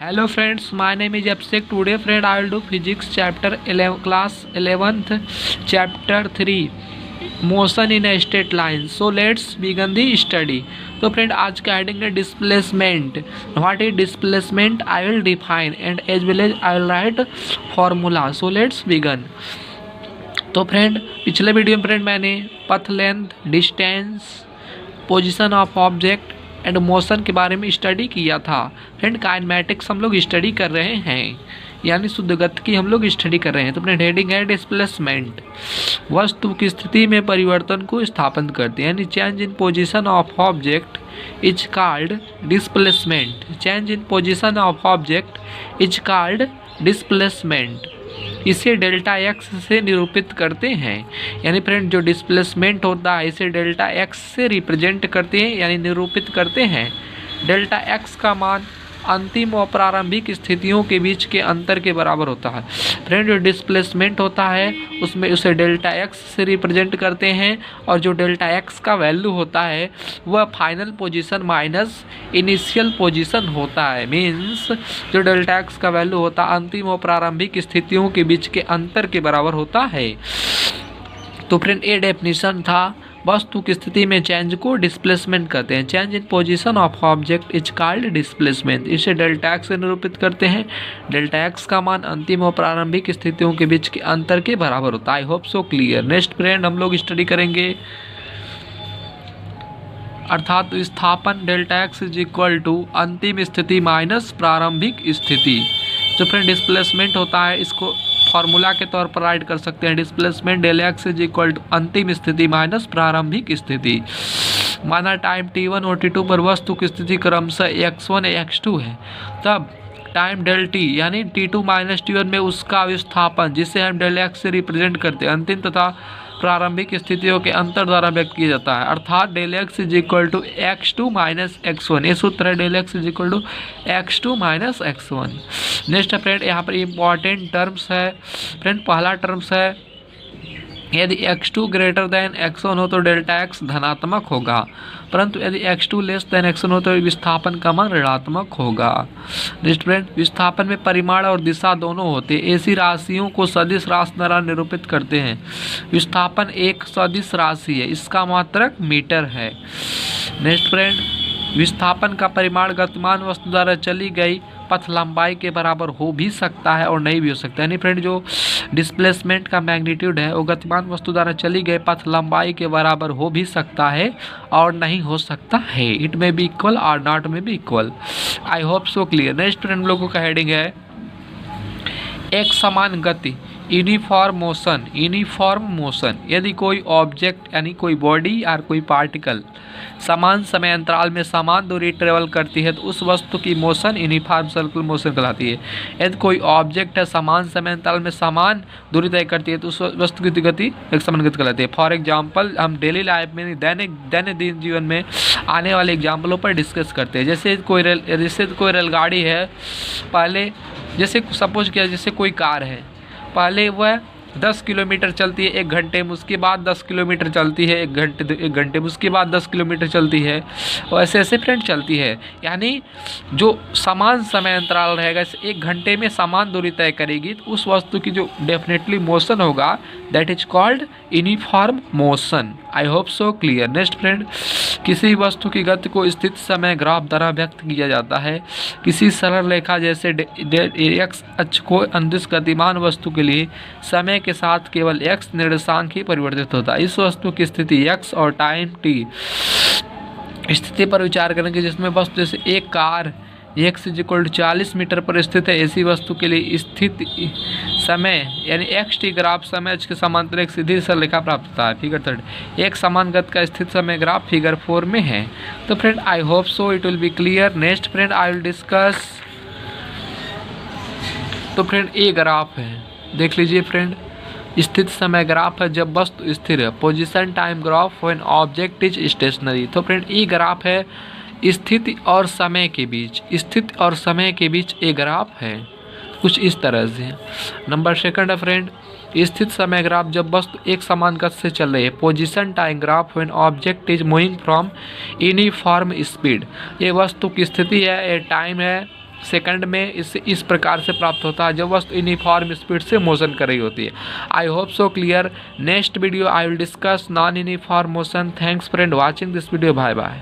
Hello friends, my name is Abhishek. Today friend I will do physics chapter 11 class 11th chapter 3 motion in a straight line. So let's begin the study. तो friend आज का heading है displacement. What is displacement I will define and as well as I will write formula. So let's begin. तो friend पिछले video में friend मैंने path length, distance, position of object and motion के बारे में स्टडी किया था. फ्रेंड काइनेमेटिक्स हम लोग स्टडी कर रहे हैं, यानी शुद्ध गति की हम लोग स्टडी कर रहे हैं. तो अपने हेडिंग है डिस्प्लेसमेंट. वस्तु की स्थिति में परिवर्तन को स्थापन करते हैं, यानी change in position of object is called displacement. Change in position of object is called displacement. इसे डेल्टा एक्स से निरूपित करते हैं. यानी फ्रेंड जो डिस्प्लेसमेंट होता है इसे डेल्टा एक्स से रिप्रेजेंट करते हैं, यानी निरूपित करते हैं. डेल्टा एक्स का मान अंतिम और प्रारंभिक स्थितियों के बीच के अंतर के बराबर होता है. फ्रेंड जो डिस्प्लेसमेंट होता है उसमें उसे डेल्टा एक्स से रिप्रेजेंट करते हैं, और जो डेल्टा एक्स का वैल्यू होता है वह final position minus initial position होता है. मीन्स जो डेल्टा एक्स का वैल्यू होता है अंतिम और प्रारंभिक स्थितियों के बीच के अंतर के बराबर होता है. तो फ्रेंड ये डेफिनेशन था. वस्तु की स्थिति में चेंज को डिस्प्लेसमेंट कहते हैं. Change in position of object is called displacement. इसे डेल्टा एक्स से निरूपित करते हैं. डेल्टा एक्स का मान अंतिम और प्रारंभिक स्थितियों के बीच के अंतर के बराबर होता है. I hope so clear. Next friend हम लोग स्टडी करेंगे, अर्थात विस्थापन delta x is equal to अंतिम स्थिति माइनस प्रारंभिक स्थिति. जो फ्रेंड डिस्प्लेसमेंट होता है इसको फॉर्मूला के तौर पर राइट कर सकते हैं. Displacement del x is equal to अंतिम स्थिति माइनस प्रारंभिक स्थिति. माना टाइम t1 और t2 पर वस्तु की स्थिति क्रमशः x1 x2 है, तब टाइम डेल t यानी t2 माइनस t1 में उसका विस्थापन, जिसे हम डेल एक्स से रिप्रेजेंट करते हैं, अंतिम तथा प्रारंभिक स्थितियों के अंतर द्वारा व्यक्त किया जाता है. अर्थात del x is equal to x2 minus x1. ये सूत्र है del x is equal to x2 minus x1. Next friend यहाँ पर इम्पॉर्टेंट टर्म्स है. फ्रेंड पहला टर्म्स है यदि x2 ग्रेटर देन x1 हो तो डेल्टा x धनात्मक होगा, परंतु यदि x2 लेस देन x1 हो तो विस्थापन का मान ऋणात्मक होगा. नेक्स्ट फ्रेंड विस्थापन में परिमाण और दिशा दोनों होते हैं. ऐसी राशियों को सदिश राशि द्वारा निरूपित करते हैं. विस्थापन एक सदिश राशि है, इसका मात्रक मीटर है. नेक्स्ट फ्रेंड विस्थापन का परिमाण गतिमान वस्तु द्वारा चली गई पथ लंबाई के बराबर हो भी सकता है और नहीं भी हो सकता है. यानी फ्रेंड जो डिस्प्लेसमेंट का मैग्नीट्यूड है वो गतिमान वस्तु द्वारा चली गई पथ लंबाई के बराबर हो भी सकता है और नहीं हो सकता है. इट में बी इक्वल और not may be equal. I hope so clear. Next friend हम लोगों का हेडिंग है एक समान गति, यूनिफॉर्म मोशन. यूनिफॉर्म मोशन यदि कोई ऑब्जेक्ट यानी कोई बॉडी और कोई पार्टिकल समान समय अंतराल में समान दूरी ट्रेवल करती है तो उस वस्तु की मोशन यूनिफॉर्म सर्कुलर मोशन कहलाती है. यदि कोई ऑब्जेक्ट है समान समय अंतराल में समान दूरी तय करती है तो उस वस्तु की गति एक समान गति कहलाती है. फॉर एग्जाम्पल हम डेली लाइफ में दैनिक जीवन में आने वाले एग्जाम्पलों पर डिस्कस करते हैं. जैसे कोई रेलगाड़ी है, पहले जैसे सपोज किया जैसे कोई कार है, पहले वह 10 किलोमीटर चलती है 1 घंटे में, उसके बाद 10 किलोमीटर चलती है 1 घंटे में, उसके बाद 10 किलोमीटर चलती है, और ऐसे ऐसे फ्रेंड चलती है. यानी जो समान समय अंतराल रहेगा, 1 घंटे में समान दूरी तय करेगी, तो उस वस्तु की जो डेफिनेटली मोशन होगा that is called uniform motion. I hope so clear. Next friend किसी वस्तु की गति को स्थित समय ग्राफ द्वारा व्यक्त किया जाता है. किसी सरल रेखा जैसे एक्स अक्ष को अंदिश गतिमान वस्तु के लिए समय के साथ केवल x निर्देशांक ही परिवर्तित होता है. इस वस्तु की स्थिति x और टाइम t स्थिति पर विचार करेंगे, जिसमें वस्तु जैसे एक car x is equal to 40 metre पर स्थित है. ऐसी वस्तु के लिए स्थित समय यानी xt ग्राफ समय के समांतर एक सीधी सरल रेखा प्राप्त होता है. फिगर 3 एक समान गति का स्थित समय ग्राफ फिगर 4 में है. तो friend I hope so it will be clear. Next friend I will discuss. तो फ्रेंड ये ग्राफ है, देख लीजिए फ्रेंड. स्थित समय ग्राफ है जब वस्तु स्थिर है. Position time graph when object is stationary. तो फ्रेंड ये ग्राफ है स्थिति और समय के बीच. स्थिति और समय के बीच ये ग्राफ है कुछ इस तरह से. नंबर सेकंड है फ्रेंड स्थित समय ग्राफ जब वस्तु एक समान गति से चल रही है. Position time graph when object is moving from uniform speed. ये वस्तु की स्थिति है, ये टाइम है, सेकंड में इस प्रकार से प्राप्त होता है जब वस्तु यूनिफॉर्म स्पीड से मोशन कर रही होती है। I hope so clear. Next video I will discuss non uniform motion. Thanks friend watching this video. Bye bye.